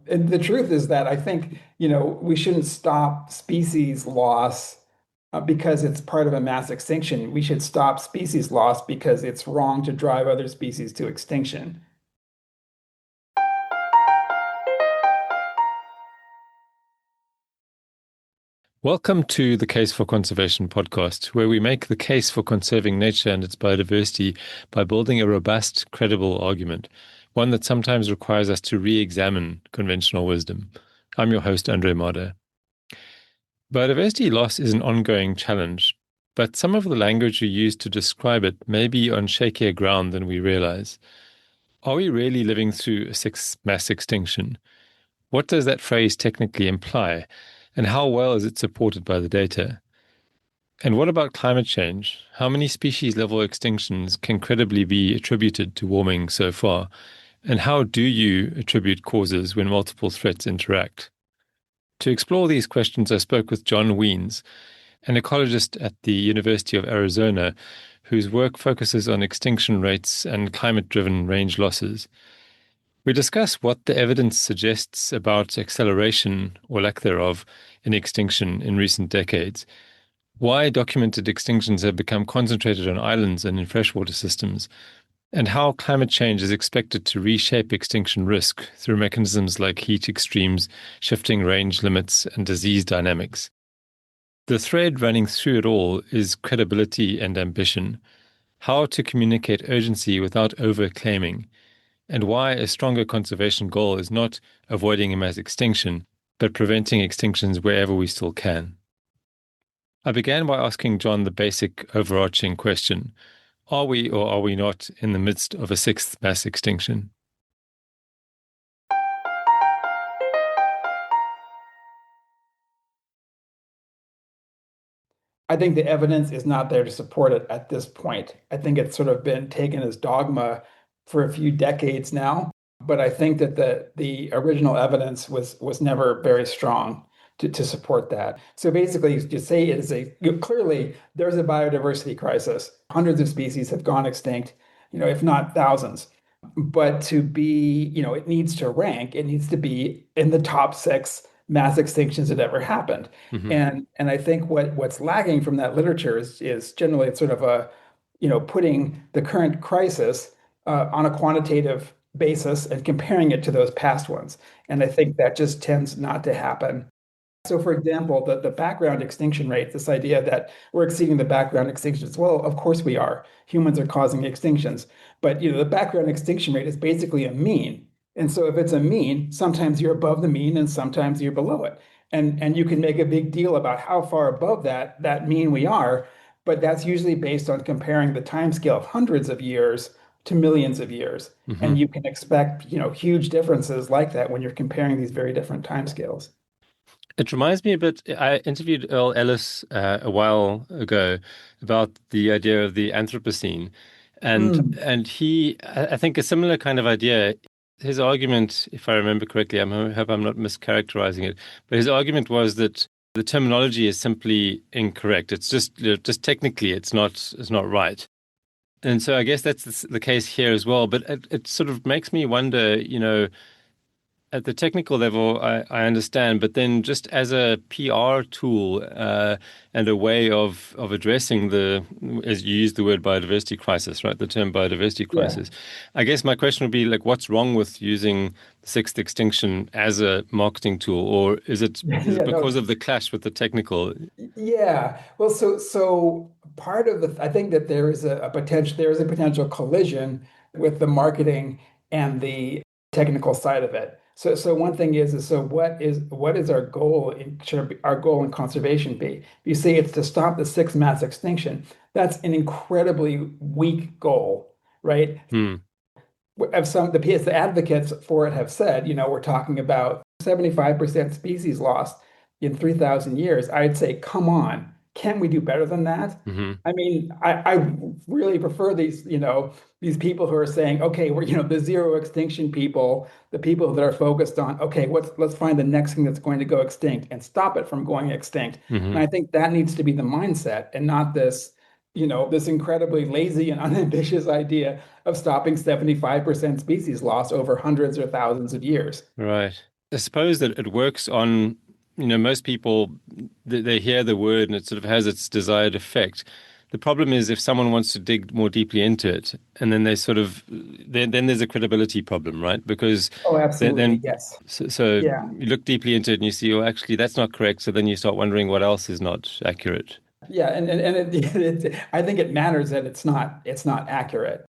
And the truth is that I think, we shouldn't stop species loss because it's part of a mass extinction. We should stop species loss because it's wrong to drive other species to extinction. Welcome to the Case for Conservation podcast, where we make the case for conserving nature and its biodiversity by building a robust, credible argument, one that sometimes requires us to re-examine conventional wisdom. I'm your host, Andre Mada. Biodiversity loss is an ongoing challenge, but some of the language we use to describe it may be on shakier ground than we realize. Are we really living through a sixth mass extinction? What does that phrase technically imply? And how well is it supported by the data? And what about climate change? How many species-level extinctions can credibly be attributed to warming so far? And how do you attribute causes when multiple threats interact? To explore these questions, I spoke with John Wiens, an ecologist at the University of Arizona, whose work focuses on extinction rates and climate-driven range losses. We discuss what the evidence suggests about acceleration, or lack thereof, in extinction in recent decades, why documented extinctions have become concentrated on islands and in freshwater systems, and how climate change is expected to reshape extinction risk through mechanisms like heat extremes, shifting range limits, and disease dynamics. The thread running through it all is credibility and ambition, how to communicate urgency without overclaiming, and why a stronger conservation goal is not avoiding a mass extinction, but preventing extinctions wherever we still can. I began by asking John the basic overarching question: are we or are we not in the midst of a sixth mass extinction? I think the evidence is not there to support it at this point. I think it's sort of been taken as dogma for a few decades now, but I think that the original evidence was never very strong to support that. So basically, you say it is clearly there's a biodiversity crisis. Hundreds of species have gone extinct, if not thousands. But to be, it needs to rank, it needs to be in the top six mass extinctions that ever happened. Mm-hmm. And I think what's lagging from that literature is generally it's sort of putting the current crisis on a quantitative basis and comparing it to those past ones. And I think that just tends not to happen. So, for example, the background extinction rate, this idea that we're exceeding the background extinctions. Well, of course we are. Humans are causing extinctions. But the background extinction rate is basically a mean. And so if it's a mean, sometimes you're above the mean and sometimes you're below it. And you can make a big deal about how far above that mean we are, but that's usually based on comparing the time scale of hundreds of years to millions of years. Mm-hmm. And you can expect, huge differences like that when you're comparing these very different timescales. It reminds me a bit, I interviewed Earl Ellis a while ago about the idea of the Anthropocene. And Mm. and he, I think a similar kind of idea, his argument, if I remember correctly, I hope I'm not mischaracterizing it, but his argument was that the terminology is simply incorrect. It's just technically it's not right. And so I guess that's the case here as well. But it sort of makes me wonder, at the technical level, I understand, but then just as a PR tool and a way of addressing as you use the word biodiversity crisis, right? The term biodiversity Yeah. crisis. I guess my question would be like, what's wrong with using the sixth extinction as a marketing tool, or is it Yeah, because no, of the clash with the technical? yeah. Well, so part of I think that there is a potential collision with the marketing and the technical side of it. So one thing is so what is our goal should our goal in conservation be? If you say it's to stop the sixth mass extinction, that's an incredibly weak goal, right? Hmm. Of the advocates for it have said, we're talking about 75% species loss in 3,000 years. I'd say, come on, can't we do better than that? Hmm. I mean, I really prefer these people who are saying, okay, we're, the zero extinction people, the people that are focused on, okay, let's find the next thing that's going to go extinct and stop it from going extinct. And Hmm. I think that needs to be the mindset and not this incredibly lazy and unambitious idea of stopping 75% species loss over hundreds or thousands of years. Right. I suppose that it works on, most people, they hear the word and it sort of has its desired effect. The problem is if someone wants to dig more deeply into it, and then they sort of, then there's a credibility problem, right? Because Oh, then, absolutely. then Yes. so Yeah. you look deeply into it and you see, oh, actually, that's not correct. So then you start wondering what else is not accurate. Yeah, I think it matters that it's not accurate.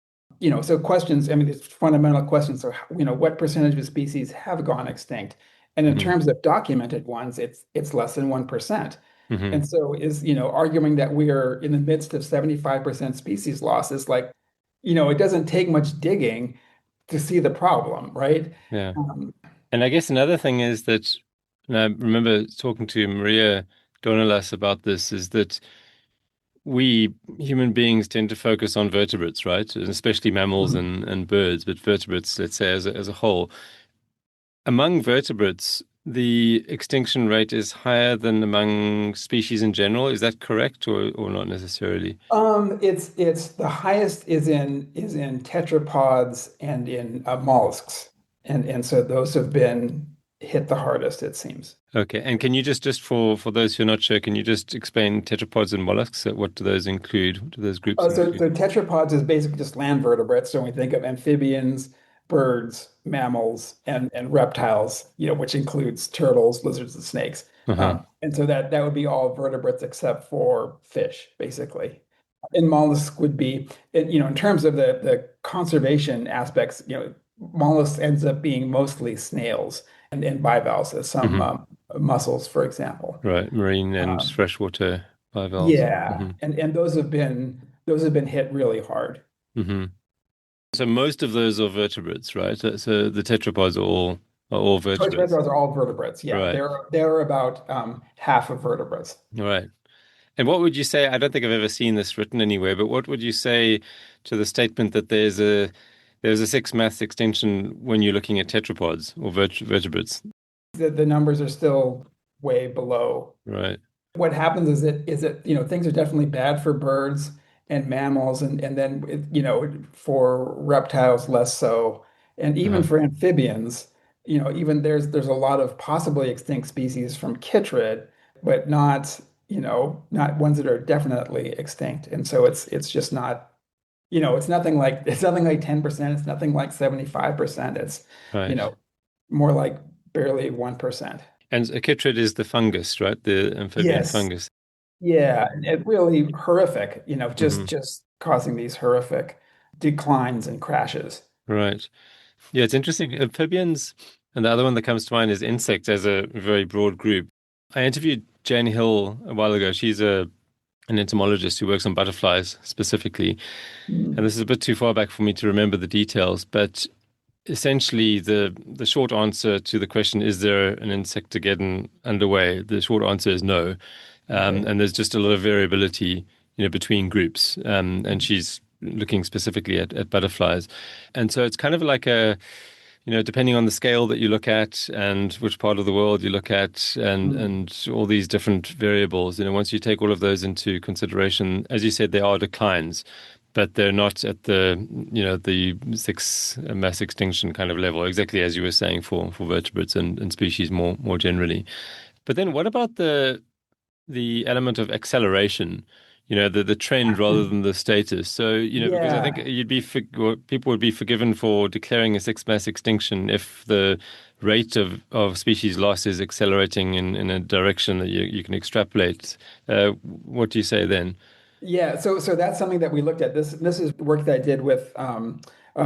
So questions, I mean, it's fundamental questions are, what percentage of species have gone extinct? And in Hmm. terms of documented ones, it's less than 1%. Hmm. And so arguing that we are in the midst of 75% species loss is like, it doesn't take much digging to see the problem, right? Yeah. Um, And I guess another thing is that, and I remember talking to Maria Donelas about this, is that we human beings tend to focus on vertebrates, right? And especially mammals and birds, but vertebrates, let's say, as a whole. Among vertebrates, the extinction rate is higher than among species in general. Is that correct or not necessarily? it's the highest is in tetrapods and in mollusks, and so those have been hit the hardest, it seems. Okay. And can you just for those who are not sure, can you just explain tetrapods and mollusks? What do those include? What do those groups So, include? so tetrapods is basically just land vertebrates. So when we think of amphibians, birds, mammals, and reptiles, which includes turtles, lizards, and snakes. Uh-huh. And so that would be all vertebrates except for fish, basically. And mollusks would be, in terms of the conservation aspects, mollusks ends up being mostly snails and bivalves, as some Hmm. mussels, for example. Right. Marine and Um, freshwater bivalves. yeah, Hmm. and those have been hit really hard. Hmm. So most of those are vertebrates, right? So the tetrapods are all Choice vertebrates. vertebrates are all vertebrates. Yeah, Right. they're about half of vertebrates. Right. And what would you say? I don't think I've ever seen this written anywhere, but what would you say to the statement that there's a six mass extinction when you're looking at tetrapods or vertebrates? The numbers are still way below. Right. What happens is that things are definitely bad for birds and mammals, and then for reptiles less so, and even Uh-huh. for amphibians, even there's a lot of possibly extinct species from chytrid, but not ones that are definitely extinct, and so it's just not. It's nothing like 10%. It's nothing like 75%. It's, you Right. know, more like barely 1%. And chytrid is the fungus, right? The amphibian Yes. fungus. Yeah. And it really horrific, just Hmm. just causing these horrific declines and crashes. Right. Yeah, it's interesting. Amphibians, and the other one that comes to mind is insects as a very broad group. I interviewed Jane Hill a while ago. She's an entomologist who works on butterflies specifically. And Mm. this is a bit too far back for me to remember the details, but essentially the short answer to the question, is there an insectageddon underway? The short answer is no. Okay. And there's just a lot of variability, between groups. And she's looking specifically at butterflies. And so it's kind of like depending on the scale that you look at and which part of the world you look at Mm. and all these different variables, once you take all of those into consideration, as you said, there are declines, but they're not at the six mass extinction kind of level, exactly as you were saying for vertebrates and species more generally. But then what about the element of acceleration, the trend rather than the status. So, because I think Yeah. or people would be forgiven for declaring a sixth mass extinction if the rate of species loss is accelerating in a direction that you can extrapolate. What do you say then? Yeah, so that's something that we looked at. This is work that I did with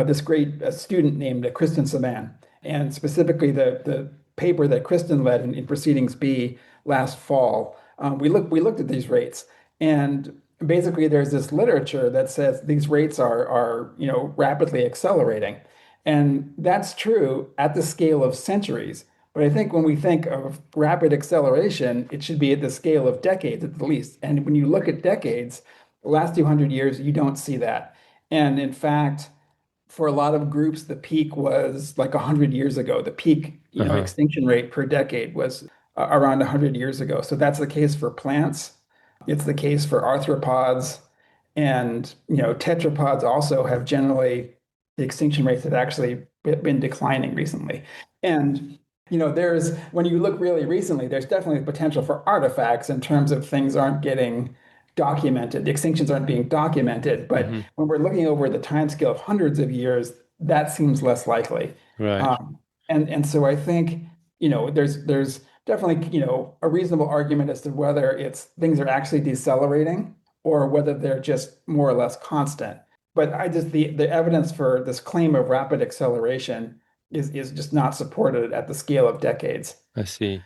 this great student named Kristen Saban, and specifically the paper that Kristen led in Proceedings B last fall. We looked at these rates, and basically there's this literature that says these rates are rapidly accelerating, and that's true at the scale of centuries. But I think when we think of rapid acceleration, it should be at the scale of decades at the least. And when you look at decades, the last 200 years, you don't see that. And in fact, for a lot of groups, the peak was like 100 years ago. The peak, Uh-huh. extinction rate per decade was around 100 years ago. So that's the case for plants. It's the case for arthropods. And, tetrapods also have generally, the extinction rates have actually been declining recently. And There's when you look really recently, there's definitely potential for artifacts in terms of things aren't getting documented. The extinctions aren't being documented. But Hmm. when we're looking over the timescale of hundreds of years, that seems less likely. Right. And so I think, there's definitely, a reasonable argument as to whether it's things are actually decelerating or whether they're just more or less constant. But the evidence for this claim of rapid acceleration is just not supported at the scale of decades. I see.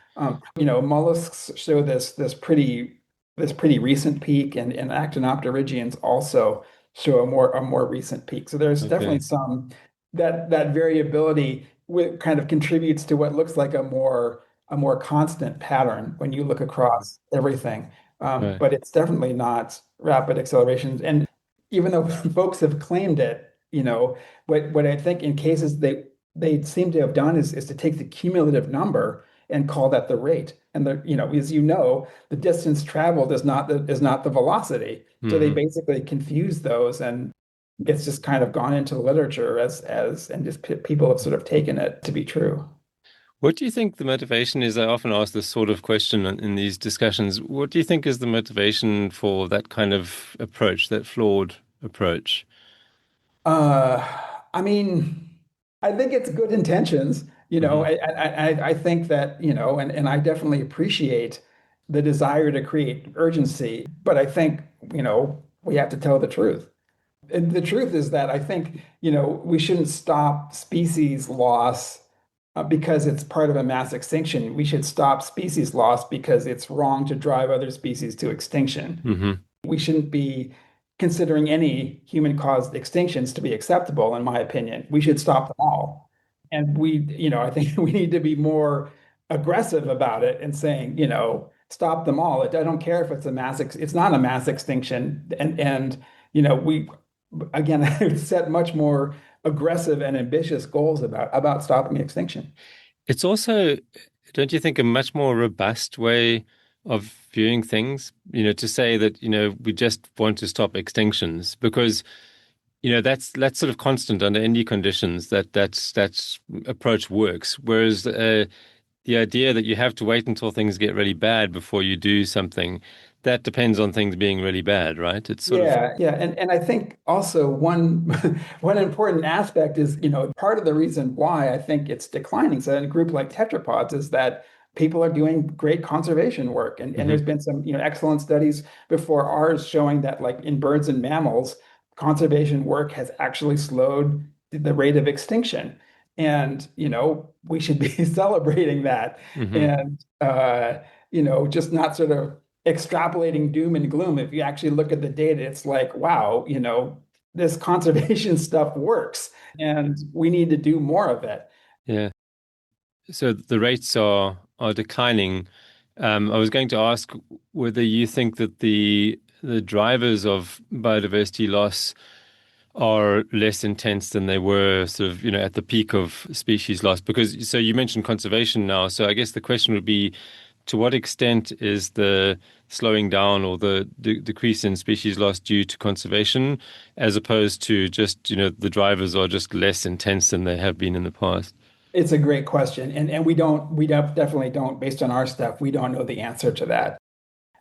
Mollusks show this pretty recent peak, and actinopterygians also show a more recent peak. So there's definitely Okay. some that variability kind of contributes to what looks like a more constant pattern when you look across everything. Right. But it's definitely not rapid accelerations. And even though folks have claimed it, what I think in cases they seem to have done is to take the cumulative number and call that the rate. And as the distance traveled is not the velocity. So they Hmm. basically confuse those, and it's just kind of gone into the literature as and just people have sort of taken it to be true. What do you think the motivation is? I often ask this sort of question in these discussions. What do you think is the motivation for that kind of approach, that flawed approach? Uh, I mean, I think it's good intentions. Hmm. I think that, and I definitely appreciate the desire to create urgency, but I think, we have to tell the truth. And the truth is that I think, we shouldn't stop species loss because it's part of a mass extinction. We should stop species loss because it's wrong to drive other species to extinction. Hmm. We shouldn't be considering any human-caused extinctions to be acceptable, in my opinion. We should stop them all. And I think we need to be more aggressive about it and saying, stop them all. I don't care if it's not a mass extinction. And we again I would set much more aggressive and ambitious goals about stopping extinction. It's also, don't you think, a much more robust way of viewing things? To say that, we just want to stop extinctions because, that's sort of constant under any conditions that's approach works. Whereas the idea that you have to wait until things get really bad before you do something, that depends on things being really bad, right? It's sort of, Yeah, yeah. And I think also one one important aspect is, part of the reason why I think it's declining. So in a group like tetrapods is that people are doing great conservation work. And there's hmm. been some, excellent studies before ours showing that like in birds and mammals, conservation work has actually slowed the rate of extinction. And, we should be celebrating that Hmm. and just not sort of extrapolating doom and gloom. If you actually look at the data, it's like, wow, this conservation stuff works and we need to do more of it. Yeah. So the rates are declining. I was going to ask whether you think that the drivers of biodiversity loss are less intense than they were sort of, at the peak of species loss. Because so you mentioned conservation now. So I guess the question would be, to what extent is the slowing down or the decrease in species loss due to conservation, as opposed to just, the drivers are just less intense than they have been in the past? It's a great question. And definitely don't, based on our stuff, we don't know the answer to that.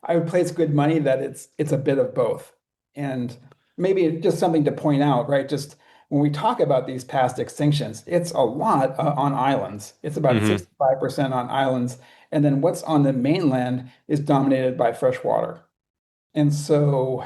I would place good money that it's a bit of both. And maybe just something to point out, right? Just when we talk about these past extinctions, it's a lot on islands. It's about Hmm. 65% on islands. And then what's on the mainland is dominated by freshwater. And so,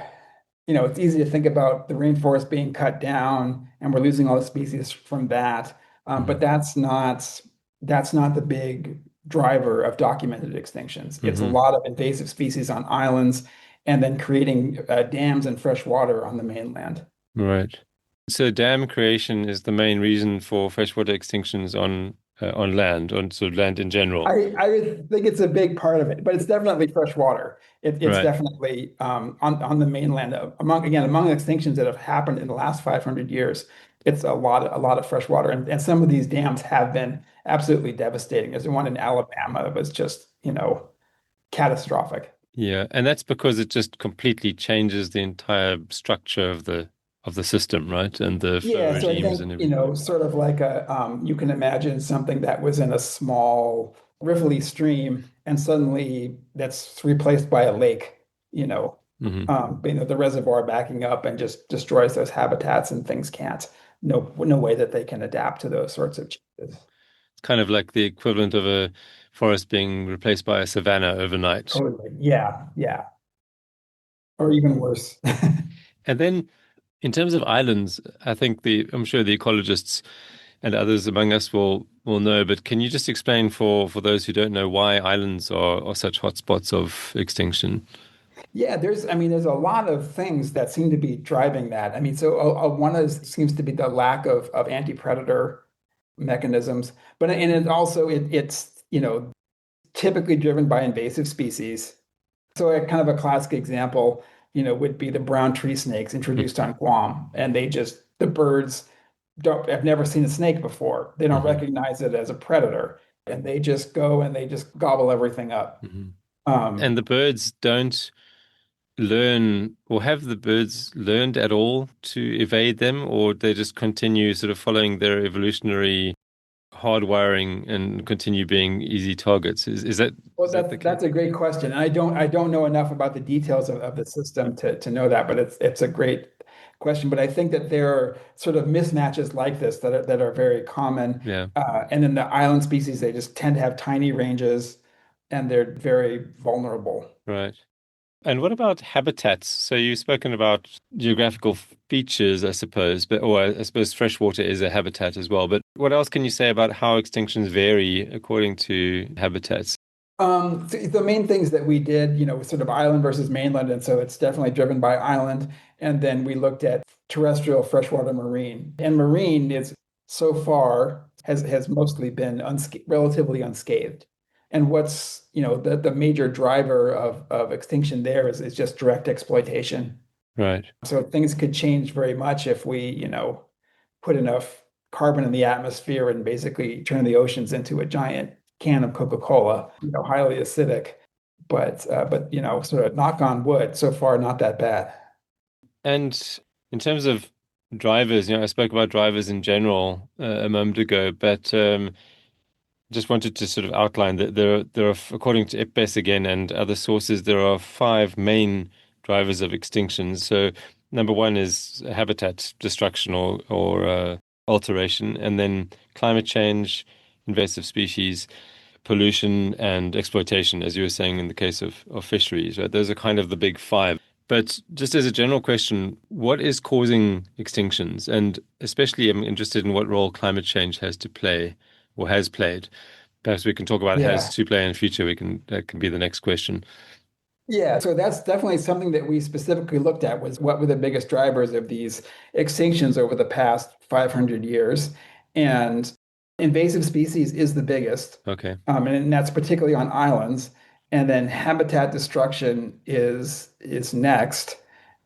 it's easy to think about the rainforest being cut down and we're losing all the species from that. But that's not the big driver of documented extinctions. It's a Hmm. lot of invasive species on islands and then creating dams and fresh water on the mainland. Right. So dam creation is the main reason for freshwater extinctions on land, on sort of land in general. I would think it's a big part of it, but it's definitely fresh water. It's Right. definitely on the mainland. Among extinctions that have happened in the last 500 years, it's a lot of fresh water, and some of these dams have been absolutely devastating. There's one in Alabama that was just catastrophic. Yeah. And that's because it just completely changes the entire structure of the of the system, right? And the flow Yeah, so I regimes and think, everything. sort of like you can imagine something that was in a small riffly stream and suddenly that's replaced by a lake, you know, Hmm. the reservoir backing up and just destroys those habitats and things can't, no way that they can adapt to those sorts of changes. It's kind of like the equivalent of a forest being replaced by a savanna overnight. Totally. Yeah, yeah. Or even worse. And then in terms of islands, I think I'm sure the ecologists and others among us will know, but can you just explain for those who don't know why islands are such hotspots of extinction? Yeah, there's a lot of things that seem to be driving that. I mean, so one is seems to be the lack of anti-predator mechanisms, but and it also it's typically driven by invasive species. So a kind of a classic example, would be the brown tree snakes introduced on Guam, and the birds don't have never seen a snake before. They don't Hmm. recognize it as a predator, and they just go and they just gobble everything up. Hmm. Um, And the birds don't learn, or have the birds learned at all to evade them, or they just continue sort of following their evolutionary hardwiring and continue being easy targets? Well, Is that the case? that's a great question. And I don't know enough about the details of the system to know that, but it's a great question. But I think that there are sort of mismatches like this that are very common. Yeah, And in the island species, they just tend to have tiny ranges and they're very vulnerable. right. And what about habitats? So you've spoken about geographical features, I suppose, or I suppose freshwater is a habitat as well. But what else can you say about how extinctions vary according to habitats? The main things that we did, sort of island versus mainland, and so it's definitely driven by island. And then we looked at terrestrial, freshwater, marine. And marine is so far has mostly been relatively unscathed. And what's, the major driver of extinction there is just direct exploitation. Right. So things could change very much if we, put enough carbon in the atmosphere and basically turn the oceans into a giant can of Coca-Cola, highly acidic. But sort of knock on wood, so far not that bad. And in terms of drivers, I spoke about drivers in general a moment ago, but just wanted to sort of outline that there are, according to IPBES again and other sources, there are five main drivers of extinctions. So number one is habitat destruction or alteration, and then climate change, invasive species, pollution, and exploitation, as you were saying in the case of fisheries, right? Those are kind of the big five. But just as a general question, what is causing extinctions? And especially I'm interested in what role climate change has to play or has played. Perhaps we can talk about has Yeah. to play in future. That can be the next question. Yeah, so that's definitely something that we specifically looked at was what were the biggest drivers of these extinctions over the past 500 years. And invasive species is the biggest, Okay. and that's particularly on islands. And then habitat destruction is next.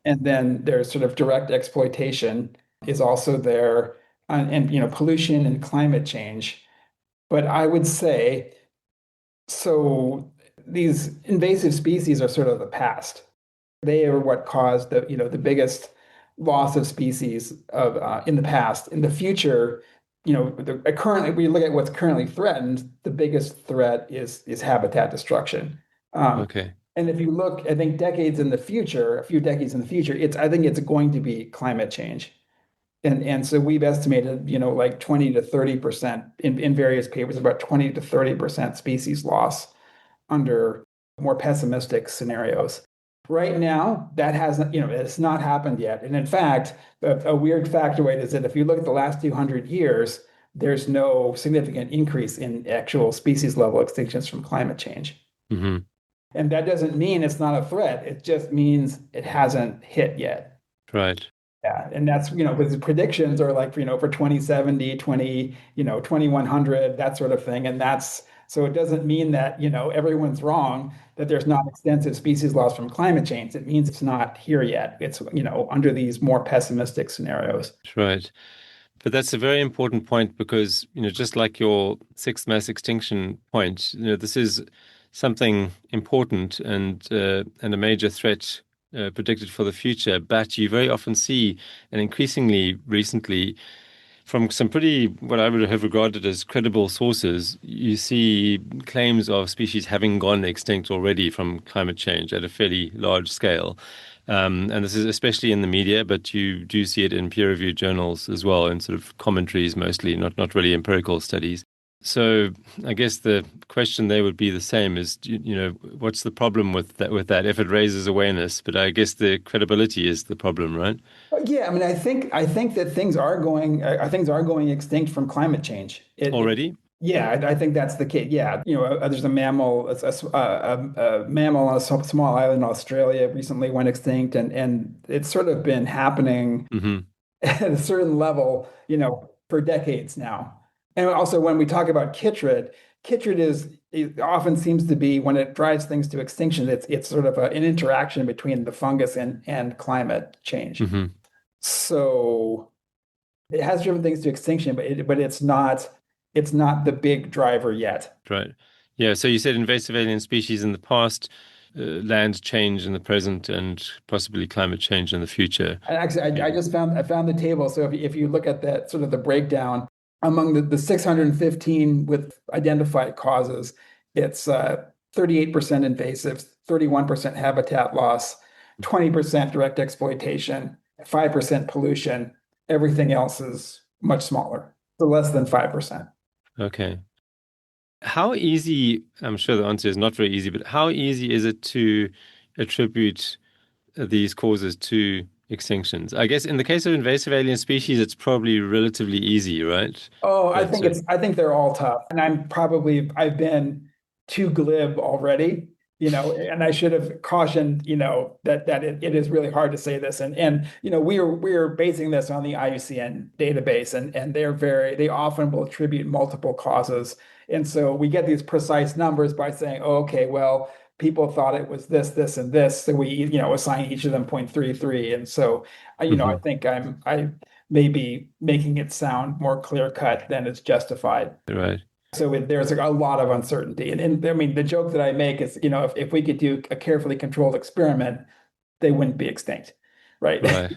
And then there's sort of direct exploitation is also there, and pollution and climate change. But I would say so these invasive species are sort of the past. They are what caused the biggest loss of species of in the past. In the future, currently we look at what's currently threatened. The biggest threat is habitat destruction. Um, Okay. and if you look, I think decades in the future, a few decades in the future, I think it's going to be climate change. And so we've estimated, like 20 to 30% in various papers, about 20 to 30% species loss under more pessimistic scenarios. Right now, that hasn't, it's not happened yet. And in fact, a weird factoid is that if you look at the last 200 years, there's no significant increase in actual species level extinctions from climate change. Hmm. And that doesn't mean it's not a threat. It just means it hasn't hit yet. Right. Yeah, and that's, with the predictions are like, for 2070, 2100, that sort of thing. And that's so it doesn't mean that, everyone's wrong, that there's not extensive species loss from climate change. It means it's not here yet. It's, under these more pessimistic scenarios. Right. But that's a very important point because, just like your sixth mass extinction point, this is something important and a major threat predicted for the future, but you very often see, and increasingly recently, from some pretty, what I would have regarded as credible sources, you see claims of species having gone extinct already from climate change at a fairly large scale. And this is especially in the media, but you do see it in peer-reviewed journals as well, in sort of commentaries mostly, not really empirical studies. So I guess the question there would be the same: is what's the problem with that if it raises awareness? But I guess the credibility is the problem, right? Yeah, I mean, I think that things are going extinct from climate change. Already? Yeah, I think that's the case. Yeah, there's a mammal, a mammal on a small island in Australia recently went extinct, and it's sort of been happening Hmm. at a certain level, for decades now. And also, when we talk about chytrid, it often seems to be when it drives things to extinction, it's sort of an interaction between the fungus and climate change. Hmm. So it has driven things to extinction, but it's not the big driver yet. Right. Yeah. So you said invasive alien species in the past, land change in the present, and possibly climate change in the future. And actually, I You- just found the table. So if you look at that sort of the breakdown among the 615 with identified causes, it's 38% invasive, 31% habitat loss, 20% direct exploitation, 5% pollution. Everything else is much smaller, so less than 5%. Okay. How easy, I'm sure the answer is not very easy, but how easy is it to attribute these causes to extinctions? I guess in the case of invasive alien species, it's probably relatively easy, right? Oh, But I think they're all tough. And I've been too glib already, and I should have cautioned, that it is really hard to say this. And we are basing this on the IUCN database, and they often will attribute multiple causes. And so we get these precise numbers by saying, oh, okay, well, people thought it was this, this, and this. So we, assign each of them 0.33. And so I Mhm. think I maybe making it sound more clear cut than it's justified. Right, So there's a lot of uncertainty. And I mean, the joke that I make is, if we could do a carefully controlled experiment, they wouldn't be extinct, right? right.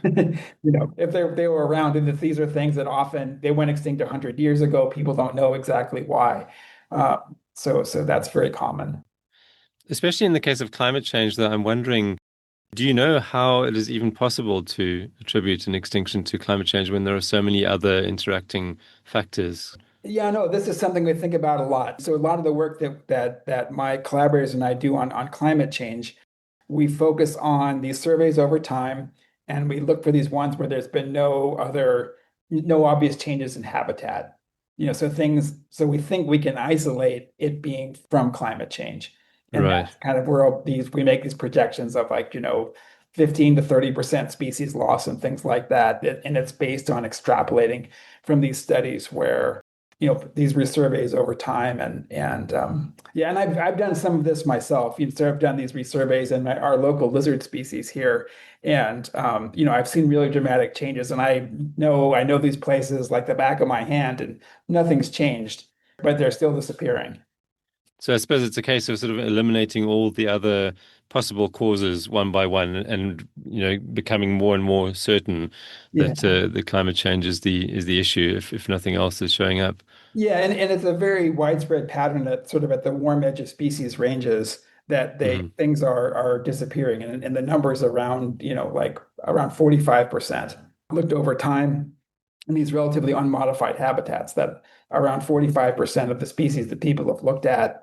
If they were around, and if these are things that often they went extinct 100 years ago, people don't know exactly why. So that's very common. Especially in the case of climate change, though, I'm wondering, do you know how it is even possible to attribute an extinction to climate change when there are so many other interacting factors? Yeah, no, this is something we think about a lot. So a lot of the work that my collaborators and I do on climate change, we focus on these surveys over time, and we look for these ones where there's been no obvious changes in habitat. So we think we can isolate it being from climate change. And Right, that's kind of where we make these projections of, like, 15 to 30% species loss and things like that. And it's based on extrapolating from these studies where these resurveys over time, and yeah, and I've done some of this myself. So I've done these resurveys in our local lizard species here, and I've seen really dramatic changes, and I know these places like the back of my hand, and nothing's changed, but they're still disappearing. so I suppose it's a case of sort of eliminating all the other possible causes one by one, and becoming more and more certain Yeah. that the climate change is the issue, if nothing else is showing up. Yeah, and it's a very widespread pattern that sort of at the warm edge of species ranges that Hmm. things are disappearing, and the numbers around, like around 45%. Looked over time in these relatively unmodified habitats that around 45% of the species that people have looked at,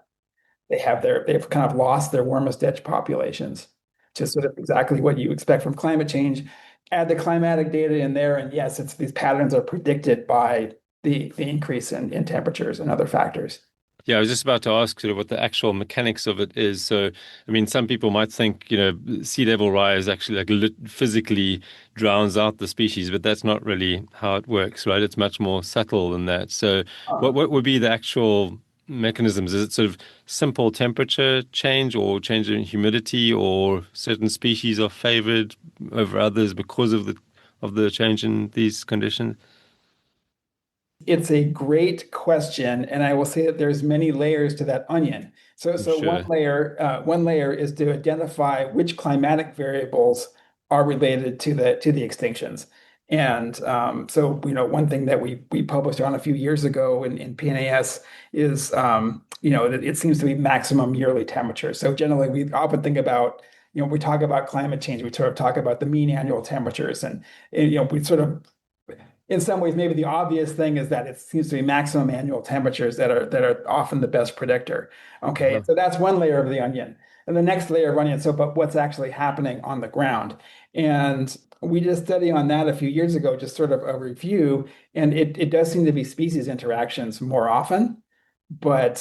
they've kind of lost their warmest edge populations, which is sort of exactly what you expect from climate change. Add the climatic data in there, and yes, these patterns are predicted by the increase in temperatures and other factors. Yeah, I was just about to ask sort of what the actual mechanics of it is. So, I mean, some people might think, sea level rise actually like physically drowns out the species, but that's not really how it works, right? It's much more subtle than that. So, Uh, what would be the actual mechanisms? Is it sort of simple temperature change or change in humidity, or certain species are favored over others because of the change in these conditions? It's a great question, and I will say that there's many layers to that onion. I'm So sure. one layer is to identify which climatic variables are related to the extinctions. And so, one thing that we published on a few years ago in PNAS is, that it seems to be maximum yearly temperature. So generally, we often think about, we talk about climate change, we sort of talk about the mean annual temperatures, and we sort of in some ways, maybe the obvious thing is that it seems to be maximum annual temperatures that are often the best predictor. Okay, Uh-huh. so that's one layer of the onion. And the next layer of onion, so but what's actually happening on the ground? And we did a study on that a few years ago, just sort of a review, and it does seem to be species interactions more often, but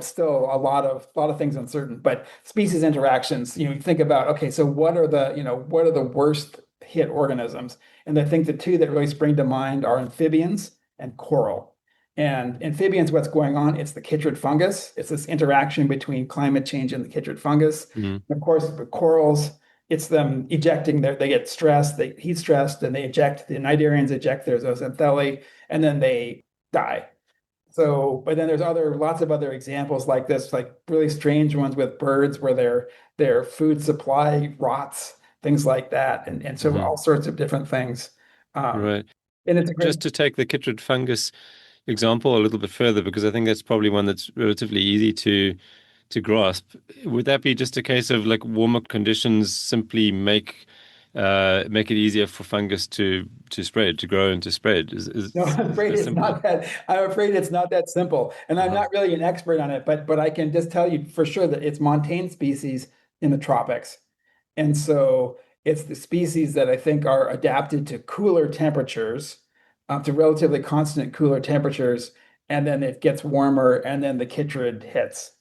still a lot of things uncertain. But species interactions, you think about, okay, so what are the worst hit organisms? And I think the two that really spring to mind are amphibians and coral. And amphibians, what's going on? It's the chytrid fungus. It's this interaction between climate change and the chytrid fungus. Mhm. And of course, the corals, it's them ejecting they get stressed, they heat stressed, and they eject, the cnidarians eject their zooxanthellae, and then they die. So, but then there's lots of other examples like this, like really strange ones with birds where their food supply rots, things like that, and so Mhm. all sorts of different things. Um, Right. and it's a great. Just to take the chytrid fungus example a little bit further, because I think that's probably one that's relatively easy to grasp. Would that be just a case of like warmer conditions simply make it easier for fungus to spread, to grow and to spread? No, I'm Is it afraid as it's simple? not that. I'm afraid it's not that simple, and I'm Uh-huh. not really an expert on it, but I can just tell you for sure that it's montane species in the tropics. And so it's the species that I think are adapted to cooler temperatures, to relatively constant cooler temperatures, and then it gets warmer, and then the chytrid hits.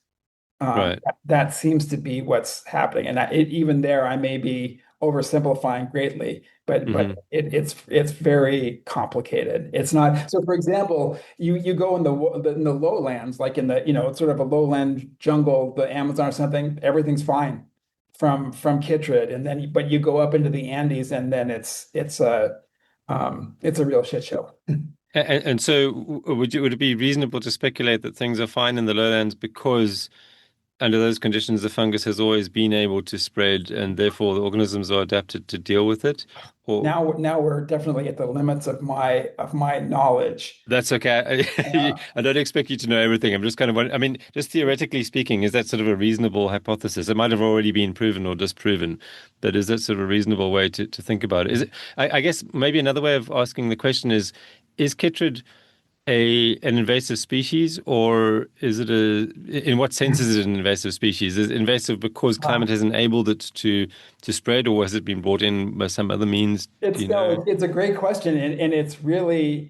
Right. That seems to be what's happening. And even there, I may be oversimplifying greatly, but Hmm. it's very complicated. It's not. So, for example, you go in the lowlands, like in the it's sort of a lowland jungle, the Amazon or something. Everything's fine from chytrid, and then but you go up into the Andes, and then it's a real shit show. And so would it be reasonable to speculate that things are fine in the lowlands because under those conditions the fungus has always been able to spread and therefore the organisms are adapted to deal with it? Or Now we're definitely at the limits of my knowledge. that's okay. Uh, I don't expect you to know everything. I'm just kind of wondering, I mean, just theoretically speaking, is that sort of a reasonable hypothesis? It might have already been proven or disproven, but is that sort of a reasonable way to think about it? Is it, I guess maybe another way of asking the question is chytrid an invasive species, or is it in what sense is it an invasive species? Is it invasive because climate has enabled it to spread, or has it been brought in by some other means? Do It's you no, know? it's a great question, and it's really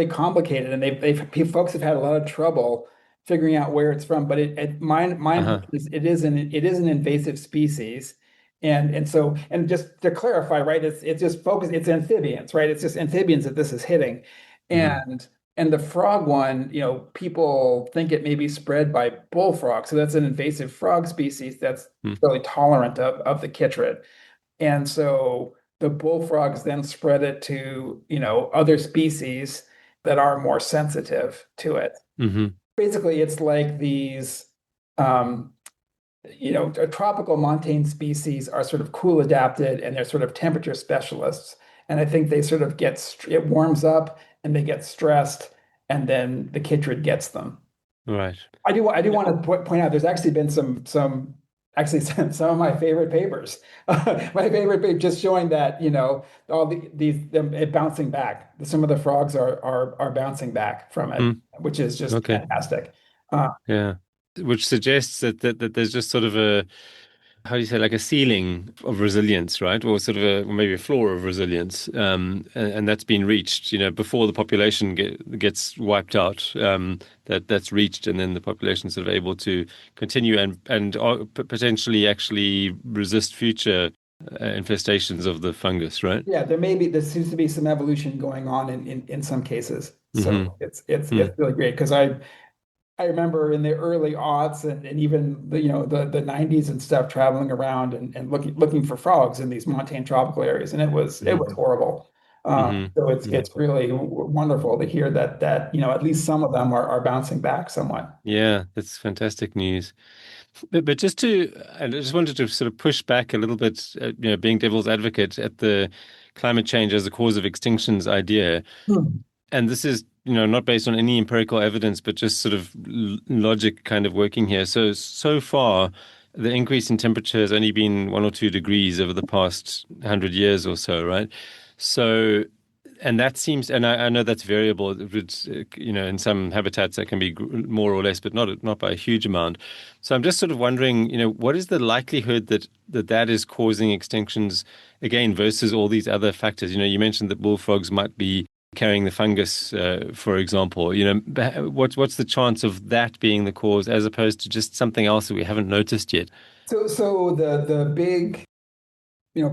complicated, and folks have had a lot of trouble figuring out where it's from. But my Uh-huh. impression is it is an invasive species, and just to clarify, right? It's just focused. It's amphibians, right? It's just amphibians that this is hitting, Hmm. and the frog one, people think it may be spread by bullfrogs, so that's an invasive frog species that's really tolerant of the chytrid. And so the bullfrogs then spread it to, other species that are more sensitive to it. Hmm. Basically, it's like these, um, tropical montane species are sort of cool adapted and they're sort of temperature specialists. And I think they sort of it warms up and they get stressed, and then the chytrid gets them. Right. I do want to point out there's actually been some actually some of my favorite papers. My favorite paper just showing that, all these them it bouncing back. Some of the frogs are bouncing back from it, Mm. which is just Okay. fantastic. Uh, Yeah. Which suggests that there's just sort of a, how do you say, like a ceiling of resilience, right? Or sort of or maybe a floor of resilience. And that's been reached, before the population gets wiped out. That's reached, and then the population sort of able to continue and potentially actually resist future infestations of the fungus, right? yeah, there seems to be some evolution going on in some cases. Hmm. So it's really great because I remember in the early aughts and even the 90s and stuff, traveling around and looking for frogs in these montane tropical areas, and it was Hmm. horrible. Hmm. So it's really wonderful to hear that at least some of them are bouncing back somewhat. Yeah, that's fantastic news. But I just wanted to sort of push back a little bit, being devil's advocate at the climate change as the cause of extinctions idea. Hmm. And this is, not based on any empirical evidence, but just sort of logic kind of working here. So far, the increase in temperature has only been 1 or 2 degrees over the past 100 years or so, right? So, and that seems, and I know that's variable. It's, in some habitats that can be more or less, but not by a huge amount. So I'm just sort of wondering, what is the likelihood that is causing extinctions again versus all these other factors? You mentioned that bullfrogs might be carrying the fungus, for example. What's the chance of that being the cause as opposed to just something else that we haven't noticed yet? So the big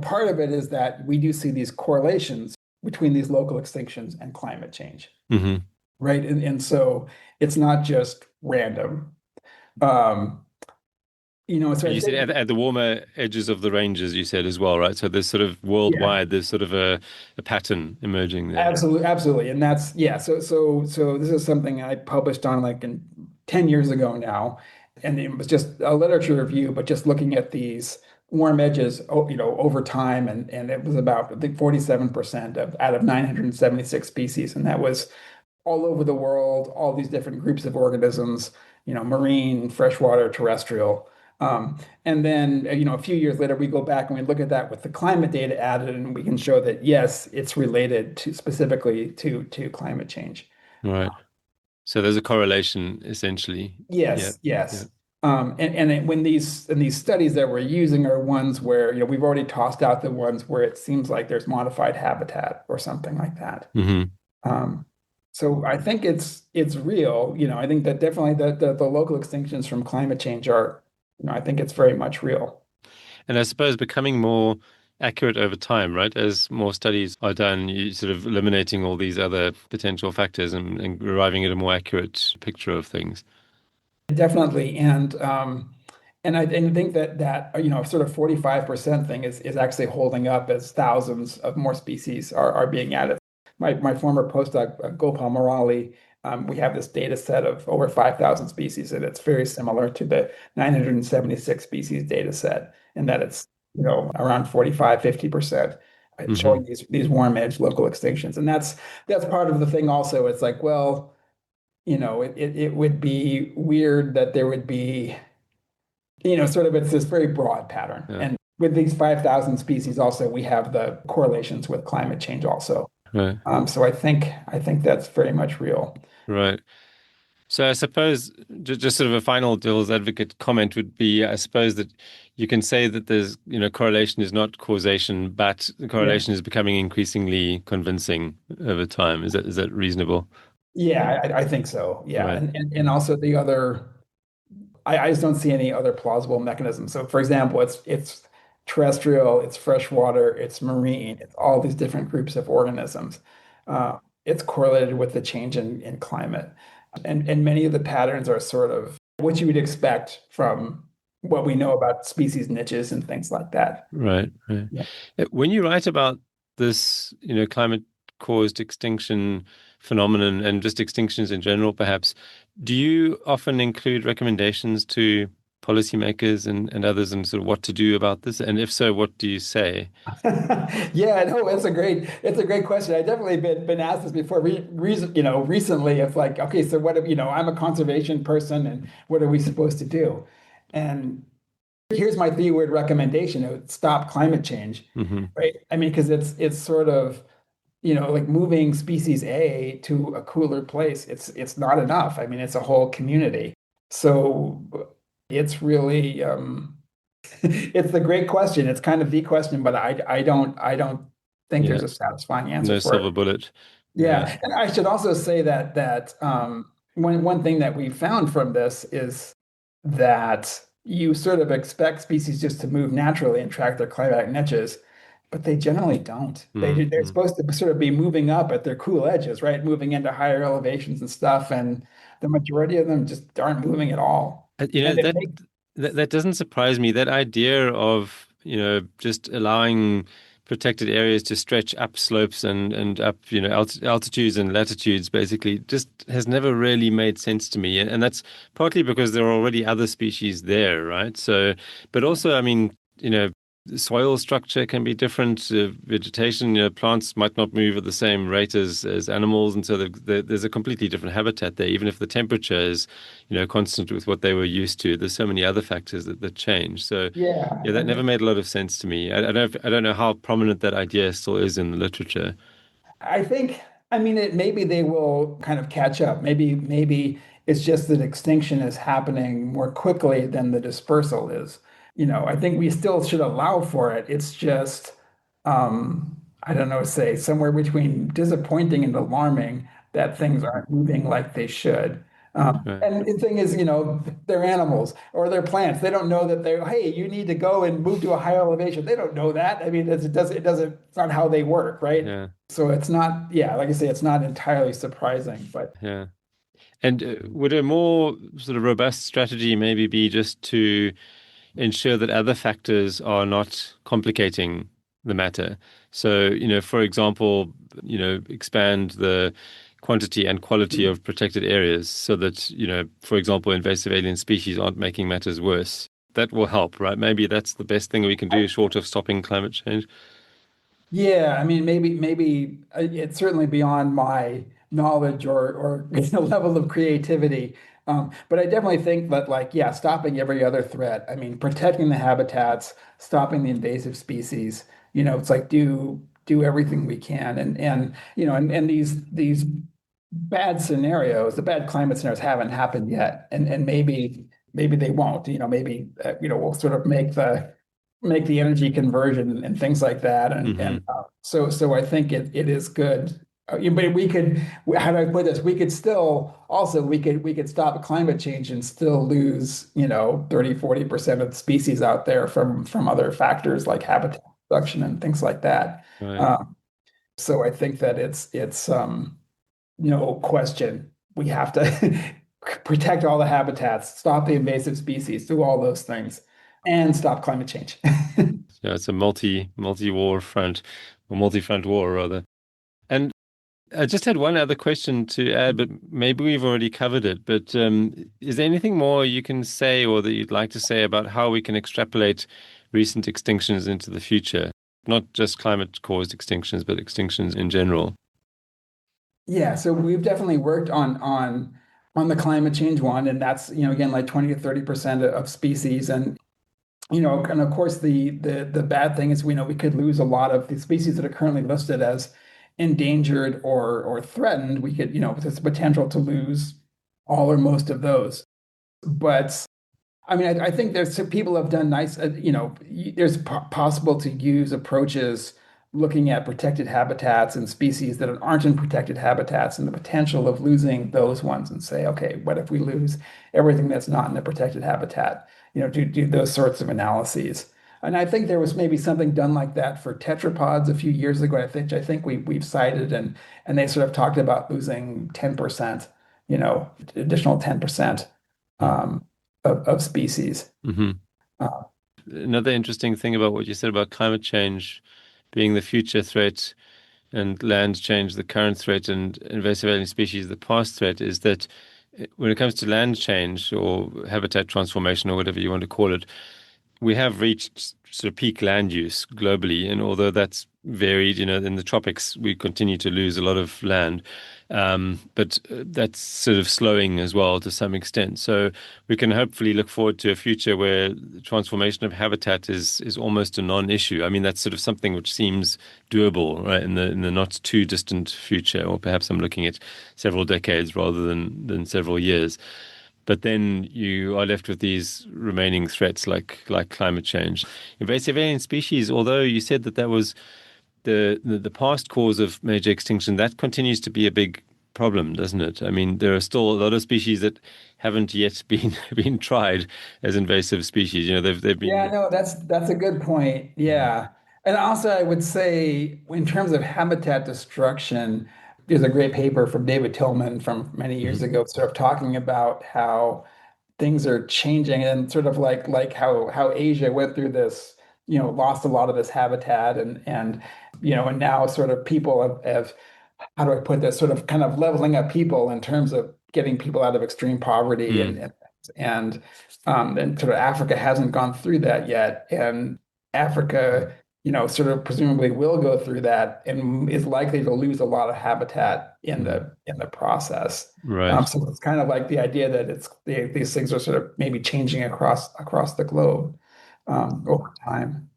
part of it is that we do see these correlations between these local extinctions and climate change, Hmm. right? And so it's not just random. Um, so And I you said think, at the warmer edges of the ranges, you said as well, right? So there's sort of yeah, worldwide, there's sort of a pattern emerging there. absolutely, absolutely. And that's, yeah, so this is something I published on like 10 years ago now. And it was just a literature review, but just looking at these warm edges, over time. And it was about, I think, 47% out of 976 species. And that was all over the world, all these different groups of organisms, marine, freshwater, terrestrial. And then, a few years later, we go back and we look at that with the climate data added, and we can show that yes, it's related to specifically to climate change. Right. So there's a correlation essentially. Yeah. Yes, Yeah. yes. When these studies that we're using are ones where, we've already tossed out the ones where it seems like there's modified habitat or something like that. Hmm. Um, so I think it's real. I think that definitely the local extinctions from climate change are, I think it's very much real. And I suppose becoming more accurate over time, right? As more studies are done, you sort of eliminating all these other potential factors and arriving at a more accurate picture of things. Definitely. And I think that sort of 45% thing is actually holding up as thousands of more species are being added. My former postdoc, Gopal Murali, we have this data set of over 5,000 species, and it's very similar to the 976 species data set, in that it's, around 45, 50% Hmm. showing these warm edge local extinctions. And that's part of the thing also. It's like, well, it would be weird that there would be, sort of, it's this very broad pattern. Yeah. And with these 5,000 species also, we have the correlations with climate change also. Right. So I think that's very much real. Right. So I suppose just sort of a final devil's advocate comment would be, I suppose that you can say that there's, correlation is not causation, but the Yeah. correlation is becoming increasingly convincing over time. Is that reasonable? Yeah, I think so. Yeah. Right. And also the other, I just don't see any other plausible mechanism. So for example, it's terrestrial, it's freshwater, it's marine, it's all these different groups of organisms. It's correlated with the change in climate. And many of the patterns are sort of what you would expect from what we know about species niches and things like that. Right. Right. Yeah. When you write about this, climate caused extinction phenomenon and just extinctions in general, perhaps, do you often include recommendations to policymakers and others and sort of what to do about this? And if so, what do you say? Yeah, no, it's a great question. I definitely been asked this before. Recently, it's like, okay, so what, I'm a conservation person, and what are we supposed to do? And here's my three-word recommendation: it would stop climate change, Hmm. right? I mean, because it's sort of, like moving species A to a cooler place. It's not enough. I mean, it's a whole community. So it's really, it's the great question. It's kind of the question, but I don't think Yeah. there's a satisfying answer No for silver it. bullet. Yeah. Yeah, and I should also say that one thing that we found from this is that you sort of expect species just to move naturally and track their climatic niches, but they generally don't. They're Mm-hmm. supposed to sort of be moving up at their cool edges, right? Moving into higher elevations and stuff, and the majority of them just aren't moving at all. You know And it that makes that that doesn't surprise me. That idea of just allowing protected areas to stretch up slopes and up, altitudes and latitudes, basically, just has never really made sense to me. And that's partly because there are already other species there, right? So, but also, I mean, soil structure can be different. Vegetation, plants might not move at the same rate as animals, and so there's a completely different habitat there. Even if the temperature is, constant with what they were used to, there's so many other factors that change. So, Yeah, yeah, that never made a lot of sense to me. I don't know how prominent that idea still is in the literature. I think, I mean, maybe they will kind of catch up. Maybe it's just that extinction is happening more quickly than the dispersal is. I think we still should allow for it. It's just, I don't know, say somewhere between disappointing and alarming that things aren't moving like they should. Right. And the thing is, they're animals or they're plants. They don't know that hey, you need to go and move to a higher elevation. They don't know that. I mean, it's not how they work, right? Yeah. So it's not, yeah, like I say, it's not entirely surprising, but Yeah. And would a more sort of robust strategy maybe be just to ensure that other factors are not complicating the matter? So, for example, expand the quantity and quality of protected areas so that, for example, invasive alien species aren't making matters worse. That will help, right? Maybe that's the best thing we can do short of stopping climate change. yeah, I mean, maybe it's certainly beyond my knowledge or level of creativity. But I definitely think that, like, yeah, stopping every other threat. I mean, protecting the habitats, stopping the invasive species. It's like do everything we can, and these bad scenarios, the bad climate scenarios haven't happened yet, and maybe they won't. Maybe we'll sort of make the energy conversion and things like that. And Hmm. so I think it is good. But we could, how do I put this? We could still also we could stop climate change and still lose, 30-40% of the species out there from other factors like habitat reduction and things like that. Right. Um, so I think that it's no question we have to protect all the habitats, stop the invasive species, do all those things, and stop climate change. Yeah, it's a multi-war front, or multi-front war rather. And I just had one other question to add, but maybe we've already covered it. But is there anything more you can say or that you'd like to say about how we can extrapolate recent extinctions into the future? Not just climate-caused extinctions, but extinctions in general. Yeah, so we've definitely worked on the climate change one, and that's again like 20 to 30% of species, and of course the bad thing is we could lose a lot of the species that are currently listed as endangered or threatened. We could there's the potential to lose all or most of those, but I mean, I think there's some people have done nice, there's possible to use approaches looking at protected habitats and species that aren't in protected habitats and the potential of losing those ones and say, okay, what if we lose everything that's not in the protected habitat? Do those sorts of analyses. And I think there was maybe something done like that for tetrapods a few years ago. I think we've cited and they sort of talked about losing 10%, additional 10%. Um, of species. Mm-hmm. Uh, Another interesting thing about what you said about climate change being the future threat and land change the current threat and invasive alien species the past threat is that when it comes to land change or habitat transformation or whatever you want to call it, we have reached sort of peak land use globally, and although that's varied, in the tropics we continue to lose a lot of land, but that's sort of slowing as well to some extent. So we can hopefully look forward to a future where the transformation of habitat is almost a non-issue. I mean, that's sort of something which seems doable, right, in the not too distant future, or perhaps I'm looking at several decades rather than several years. But then you are left with these remaining threats like climate change. Invasive alien species, although you said that was the past cause of major extinction, that continues to be a big problem, doesn't it? I mean, there are still a lot of species that haven't yet been tried as invasive species. They've yeah, been. no, that's a good point. Mm, Yeah. And also I would say in terms of habitat destruction, there's a great paper from David Tillman from many years mhm, ago, sort of talking about how things are changing and sort of like how Asia went through this lost a lot of this habitat, and now sort of people have, how do I put this, sort of kind of leveling up people in terms of getting people out of extreme poverty, Mm, and and sort of Africa hasn't gone through that yet, and Africa, sort of presumably will go through that and is likely to lose a lot of habitat in mm, the process. right. So it's kind of like the idea that these things are sort of maybe changing across the globe over time.